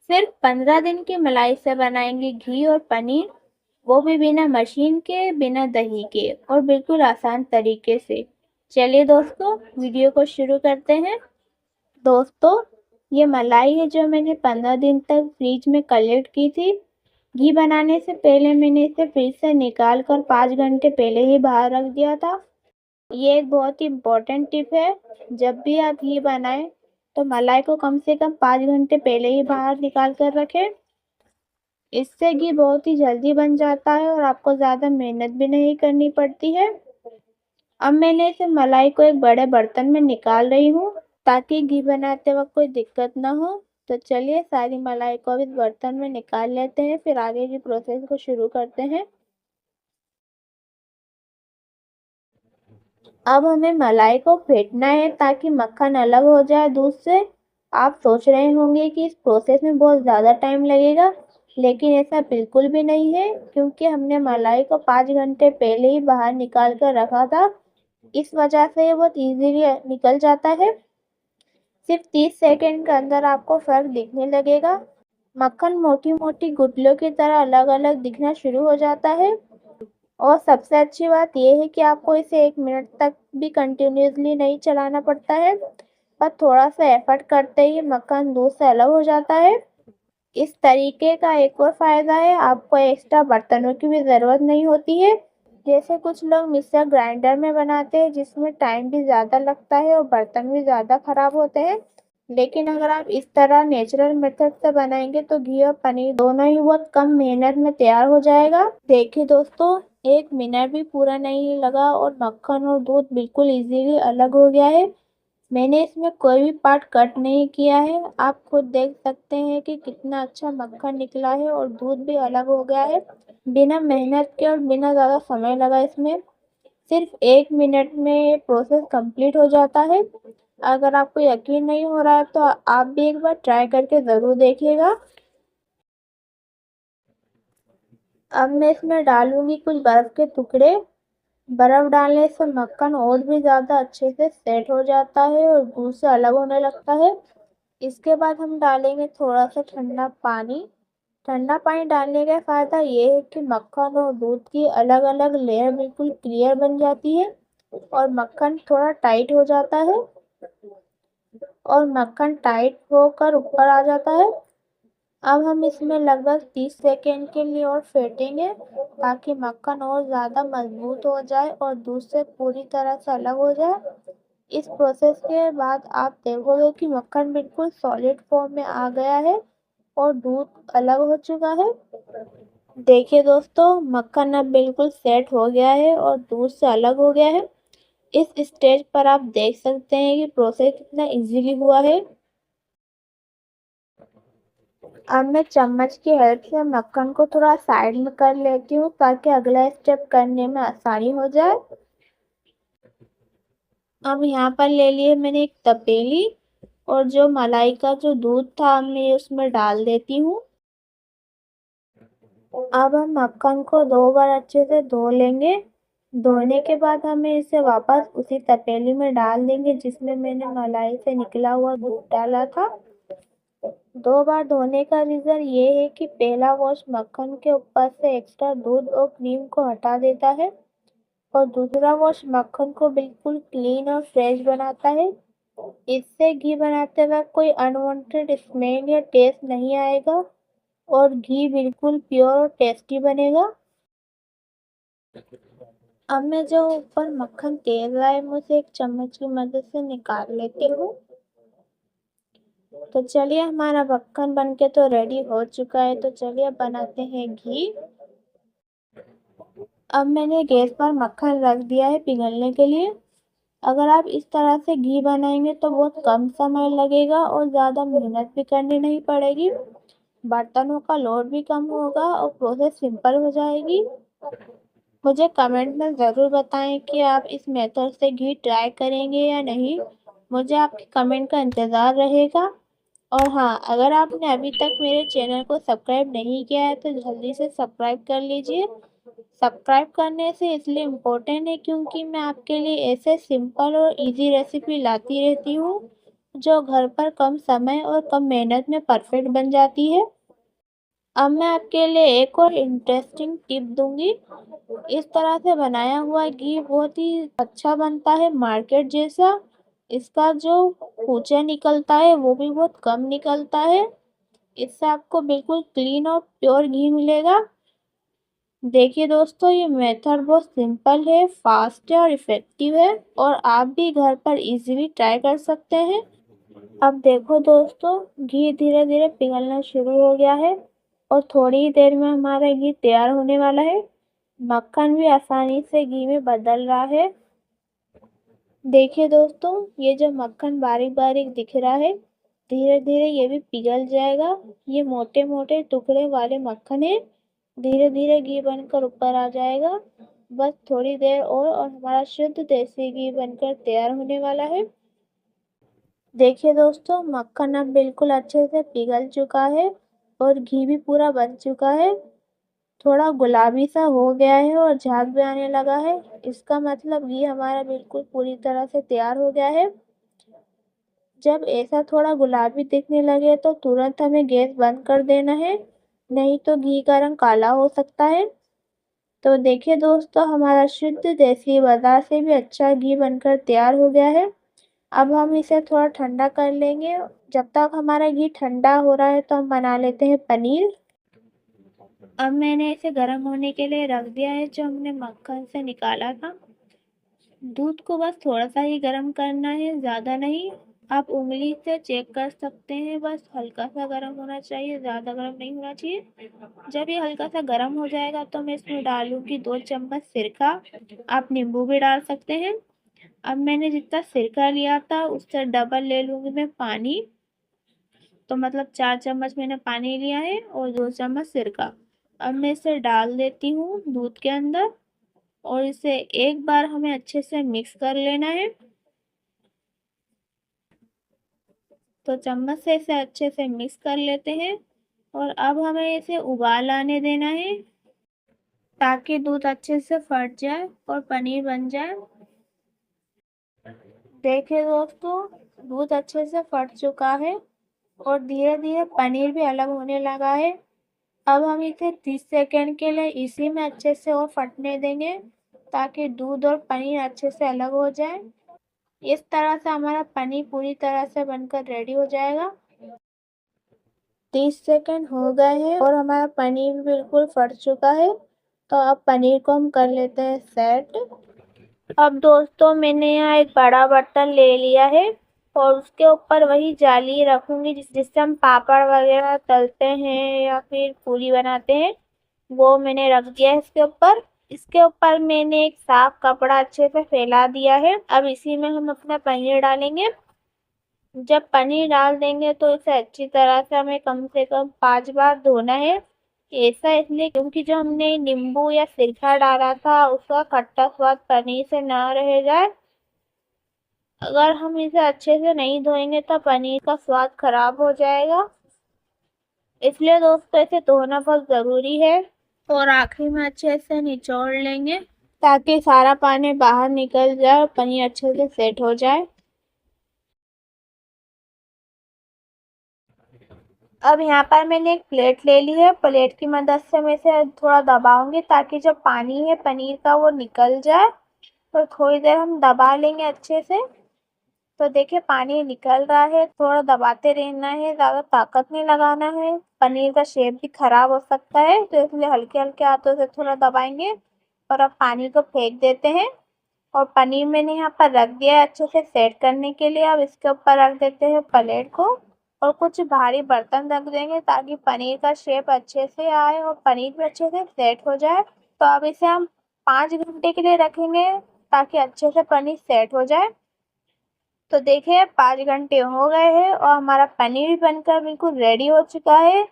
सिर्फ 15 दिन की मलाई से बनाएंगे घी और पनीर, वो भी बिना मशीन के, बिना दही के और बिल्कुल आसान तरीके से। चलिए दोस्तों, वीडियो को शुरू करते हैं। दोस्तों, ये मलाई है जो मैंने 15 दिन तक फ्रिज में कलेक्ट की थी। घी बनाने से पहले मैंने इसे फ्रिज से निकाल कर 5 घंटे पहले ही बाहर रख दिया था। ये एक बहुत ही इम्पोर्टेंट टिप है। जब भी आप घी बनाएं तो मलाई को कम से कम 5 घंटे पहले ही बाहर निकाल कर रखें। इससे घी बहुत ही जल्दी बन जाता है और आपको ज़्यादा मेहनत भी नहीं करनी पड़ती है। अब मैंने इसे मलाई को एक बड़े बर्तन में निकाल रही हूँ ताकि घी बनाते वक्त कोई दिक्कत ना हो। तो चलिए सारी मलाई को अब इस बर्तन में निकाल लेते हैं, फिर आगे की प्रोसेस को शुरू करते हैं। अब हमें मलाई को फेंटना है ताकि मक्खन अलग हो जाए दूध से। आप सोच रहे होंगे कि इस प्रोसेस में बहुत ज़्यादा टाइम लगेगा, लेकिन ऐसा बिल्कुल भी नहीं है, क्योंकि हमने मलाई को 5 घंटे पहले ही बाहर निकाल कर रखा था। इस वजह से ये बहुत इजीली निकल जाता है। सिर्फ 30 सेकंड के अंदर आपको फर्क दिखने लगेगा। मक्खन मोटी मोटी गुठलियों की तरह अलग अलग दिखना शुरू हो जाता है। और सबसे अच्छी बात यह है कि आपको इसे 1 मिनट तक भी कंटिन्यूसली नहीं चलाना पड़ता है, और थोड़ा सा एफर्ट करते ही मक्खन दूध से अलग हो जाता है। इस तरीके का एक और फायदा है, आपको एक्स्ट्रा बर्तनों की भी ज़रूरत नहीं होती है। जैसे कुछ लोग मिक्सर ग्राइंडर में बनाते हैं जिसमें टाइम भी ज़्यादा लगता है और बर्तन भी ज़्यादा खराब होते हैं। लेकिन अगर आप इस तरह नेचुरल मेथड से बनाएंगे तो घी और पनीर दोनों ही बहुत कम मेहनत में तैयार हो जाएगा। देखिए दोस्तों, 1 मिनट भी पूरा नहीं लगा और मक्खन और दूध बिल्कुल इजीली अलग हो गया है। मैंने इसमें कोई भी पार्ट कट नहीं किया है। आप खुद देख सकते हैं कि कितना अच्छा मक्खन निकला है और दूध भी अलग हो गया है, बिना मेहनत के और बिना ज़्यादा समय लगा इसमें। सिर्फ 1 मिनट में ये प्रोसेस कंप्लीट हो जाता है। अगर आपको यकीन नहीं हो रहा है तो आप भी एक बार ट्राई करके ज़रूर देखिएगा। अब मैं इसमें डालूंगी कुछ बर्फ़ के टुकड़े। बर्फ़ डालने से मक्खन और भी ज़्यादा अच्छे से सेट हो जाता है और दूध से अलग होने लगता है। इसके बाद हम डालेंगे थोड़ा सा ठंडा पानी। ठंडा पानी डालने का फ़ायदा ये है कि मक्खन और दूध की अलग अलग लेयर बिल्कुल क्लियर बन जाती है और मक्खन थोड़ा टाइट हो जाता है और मक्खन टाइट होकर ऊपर आ जाता है। अब हम इसमें लगभग 30 सेकेंड के लिए और फेंटेंगे ताकि मक्खन और ज़्यादा मजबूत हो जाए और दूध से पूरी तरह से अलग हो जाए। इस प्रोसेस के बाद आप देखोगे कि मक्खन बिल्कुल सॉलिड फॉर्म में आ गया है और दूध अलग हो चुका है। देखिए दोस्तों, मक्खन अब बिल्कुल सेट हो गया है और दूध से अलग हो गया है। इस स्टेज पर आप देख सकते हैं कि प्रोसेस कितना इजीली हुआ है। अब मैं चम्मच की हेल्प से मक्खन को थोड़ा साइड में कर लेती हूँ ताकि अगला स्टेप करने में आसानी हो जाए। अब यहाँ पर ले लिए मैंने एक तपेली, और जो मलाई का जो दूध था मैं उसमें डाल देती हूँ। अब हम मक्खन को 2 बार अच्छे से धो लेंगे। धोने के बाद हमें इसे वापस उसी तपेली में डाल देंगे जिसमें मैंने मलाई से निकला हुआ दूध डाला था। 2 बार धोने का रीज़न ये है कि पहला वॉश मक्खन के ऊपर से एक्स्ट्रा दूध और क्रीम को हटा देता है, और दूसरा वॉश मक्खन को बिल्कुल क्लीन और फ्रेश बनाता है। इससे घी बनाते वक्त कोई अनवांटेड स्मेल या टेस्ट नहीं आएगा और घी बिल्कुल प्योर और टेस्टी बनेगा। अब मैं जो ऊपर मक्खन तेल रहा है मैं उसे एक चम्मच की मदद से निकाल लेती हूँ। तो चलिए, हमारा मक्खन बनके तो रेडी हो चुका है। तो चलिए अब बनाते हैं घी। अब मैंने गैस पर मक्खन रख दिया है पिघलने के लिए। अगर आप इस तरह से घी बनाएंगे तो बहुत कम समय लगेगा और ज़्यादा मेहनत भी करनी नहीं पड़ेगी। बर्तनों का लोड भी कम होगा और प्रोसेस सिंपल हो जाएगी। मुझे कमेंट में ज़रूर बताएं कि आप इस मेथड से घी ट्राई करेंगे या नहीं। मुझे आपके कमेंट का इंतज़ार रहेगा। और हाँ, अगर आपने अभी तक मेरे चैनल को सब्सक्राइब नहीं किया है तो जल्दी से सब्सक्राइब कर लीजिए। सब्सक्राइब करने से इसलिए इम्पोर्टेंट है क्योंकि मैं आपके लिए ऐसे सिंपल और इजी रेसिपी लाती रहती हूँ जो घर पर कम समय और कम मेहनत में परफेक्ट बन जाती है। अब मैं आपके लिए एक और इंटरेस्टिंग टिप दूंगी। इस तरह से बनाया हुआ घी बहुत ही अच्छा बनता है, मार्केट जैसा। इसका जो कूचा निकलता है वो भी बहुत कम निकलता है। इससे आपको बिल्कुल क्लीन और प्योर घी मिलेगा। देखिए दोस्तों, ये मेथड बहुत सिंपल है, फास्ट है और इफ़ेक्टिव है, और आप भी घर पर इजीली ट्राई कर सकते हैं। अब देखो दोस्तों, घी धीरे धीरे पिघलना शुरू हो गया है और थोड़ी ही देर में हमारा घी तैयार होने वाला है। मक्खन भी आसानी से घी में बदल रहा है। देखिए दोस्तों, ये जो मक्खन बारीक बारीक दिख रहा है, धीरे धीरे ये भी पिघल जाएगा। ये मोटे मोटे टुकड़े वाले मक्खन है। धीरे धीरे घी बनकर ऊपर आ जाएगा। बस थोड़ी देर और हमारा शुद्ध देसी घी बनकर तैयार होने वाला है। देखिए दोस्तों, मक्खन अब बिल्कुल अच्छे से पिघल चुका है और घी भी पूरा बन चुका है। थोड़ा गुलाबी सा हो गया है और झाग भी आने लगा है। इसका मतलब घी हमारा बिल्कुल पूरी तरह से तैयार हो गया है। जब ऐसा थोड़ा गुलाबी दिखने लगे तो तुरंत हमें गैस बंद कर देना है, नहीं तो घी का रंग काला हो सकता है। तो देखिए दोस्तों, हमारा शुद्ध देसी बाजार से भी अच्छा घी बनकर तैयार हो गया है। अब हम इसे थोड़ा ठंडा कर लेंगे। जब तक हमारा घी ठंडा हो रहा है तो हम बना लेते हैं पनीर। अब मैंने इसे गर्म होने के लिए रख दिया है, जो हमने मक्खन से निकाला था। दूध को बस थोड़ा सा ही गर्म करना है, ज़्यादा नहीं। आप उंगली से चेक कर सकते हैं, बस हल्का सा गर्म होना चाहिए, ज़्यादा गर्म नहीं होना चाहिए। जब ये हल्का सा गर्म हो जाएगा तो मैं इसमें डालूंगी 2 चम्मच सिरका। आप नींबू भी डाल सकते हैं। अब मैंने जितना सिरका लिया था उससे डबल ले लूंगी मैं पानी। तो मतलब 4 चम्मच मैंने पानी लिया है और 2 चम्मच सिरका। अब मैं इसे डाल देती हूँ दूध के अंदर और इसे एक बार हमें अच्छे से मिक्स कर लेना है। तो चम्मच से इसे अच्छे से मिक्स कर लेते हैं और अब हमें इसे उबाल आने देना है, ताकि दूध अच्छे से फट जाए और पनीर बन जाए। देखिए दोस्तों, दूध अच्छे से फट चुका है और धीरे धीरे पनीर भी अलग होने लगा है। अब हम इसे 30 सेकेंड के लिए इसी में अच्छे से और फटने देंगे, ताकि दूध और पनीर अच्छे से अलग हो जाए। इस तरह से हमारा पनीर पूरी तरह से बनकर रेडी हो जाएगा। 30 सेकेंड हो गए हैं और हमारा पनीर बिल्कुल फट चुका है। तो अब पनीर को हम कर लेते हैं सेट। अब दोस्तों, मैंने यहाँ एक बड़ा बर्तन ले लिया है और उसके ऊपर वही जाली रखूंगी जिससे हम पापड़ वगैरह तलते हैं या फिर पूरी बनाते हैं। वो मैंने रख दिया है इसके ऊपर। इसके ऊपर मैंने एक साफ कपड़ा अच्छे से फैला दिया है। अब इसी में हम अपना पनीर डालेंगे। जब पनीर डाल देंगे तो इसे अच्छी तरह से हमें कम से कम 5 बार धोना है। ऐसा इसलिए क्योंकि जो हमने नींबू या सिरका डाला था उसका खट्टा स्वाद पनीर से ना रह जाए। अगर हम इसे अच्छे से नहीं धोएंगे तो पनीर का स्वाद खराब हो जाएगा। इसलिए दोस्तों, इसे धोना बहुत ज़रूरी है। और आखिरी में अच्छे से निचोड़ लेंगे, ताकि सारा पानी बाहर निकल जाए और पनीर अच्छे से सेट हो जाए। अब यहाँ पर मैंने एक प्लेट ले ली है। प्लेट की मदद से मैं इसे थोड़ा दबाऊंगी, ताकि जो पानी है पनीर का वो निकल जाए। तो थोड़ी देर हम दबा लेंगे अच्छे से। तो देखिए, पानी निकल रहा है, थोड़ा दबाते रहना है, ज़्यादा ताकत नहीं लगाना है, पनीर का शेप भी खराब हो सकता है। तो इसलिए हल्के हल्के हाथों से थोड़ा दबाएंगे। और अब पानी को फेंक देते हैं और पनीर मैंने यहाँ पर रख दिया है अच्छे से सेट करने के लिए। अब इसके ऊपर रख देते हैं प्लेट को और कुछ भारी बर्तन रख देंगे, ताकि पनीर का शेप अच्छे से आए और पनीर भी अच्छे से सेट हो जाए। तो अब इसे हम 5 घंटे के लिए रखेंगे, ताकि अच्छे से पनीर सेट हो जाए। तो देखिए, 5 घंटे हो गए हैं और हमारा पनीर भी बनकर बिल्कुल रेडी हो चुका है।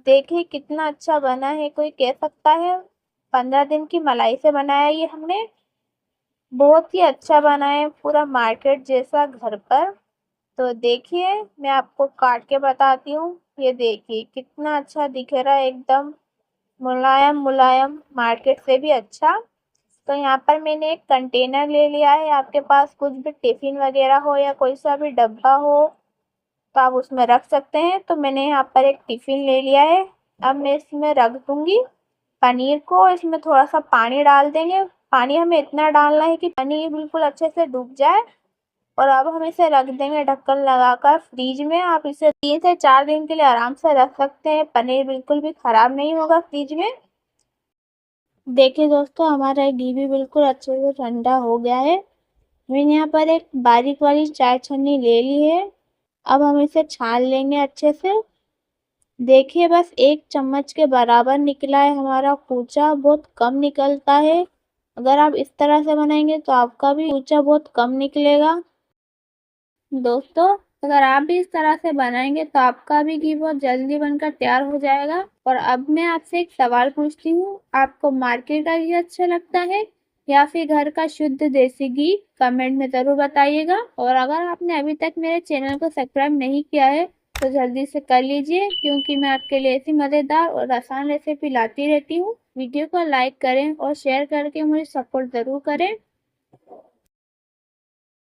देखिए कितना अच्छा बना है, कोई कह सकता है 15 दिन की मलाई से बनाया ये हमने। बहुत ही अच्छा बना है, पूरा मार्केट जैसा घर पर। तो देखिए, मैं आपको काट के बताती हूँ। ये देखिए कितना अच्छा दिख रहा है, एकदम मुलायम मुलायम, मार्केट से भी अच्छा। तो यहाँ पर मैंने एक कंटेनर ले लिया है। आपके पास कुछ भी टिफिन वगैरह हो या कोई सा भी डब्बा हो तो आप उसमें रख सकते हैं। तो मैंने यहाँ पर एक टिफिन ले लिया है। अब मैं इसमें रख दूंगी पनीर को। इसमें थोड़ा सा पानी डाल देंगे। पानी हमें इतना डालना है कि पनीर बिल्कुल अच्छे से डूब जाए। और अब हम इसे रख देंगे ढक्कन लगाकर फ्रीज में। आप इसे 3 से 4 दिन के लिए आराम से रख सकते हैं। पनीर बिल्कुल भी खराब नहीं होगा फ्रीज में। देखिए दोस्तों, हमारा घी भी बिल्कुल अच्छे से ठंडा हो गया है। मैंने यहाँ पर एक बारीक वाली चाय छन्नी ले ली है। अब हम इसे छान लेंगे अच्छे से। देखिए बस 1 चम्मच के बराबर निकला है हमारा कूचा, बहुत कम निकलता है। अगर आप इस तरह से बनाएंगे तो आपका भी कूचा बहुत कम निकलेगा। दोस्तों, अगर आप भी इस तरह से बनाएंगे तो आपका भी घी बहुत जल्दी बनकर तैयार हो जाएगा। और अब मैं आपसे एक सवाल पूछती हूँ, आपको मार्केट का घी अच्छा लगता है या फिर घर का शुद्ध देसी घी? कमेंट में ज़रूर बताइएगा। और अगर आपने अभी तक मेरे चैनल को सब्सक्राइब नहीं किया है तो जल्दी से कर लीजिए, क्योंकि मैं आपके लिए ऐसी मज़ेदार और आसान रेसिपी लाती रहती हूँ। वीडियो को लाइक करें और शेयर करके मुझे सपोर्ट ज़रूर करें।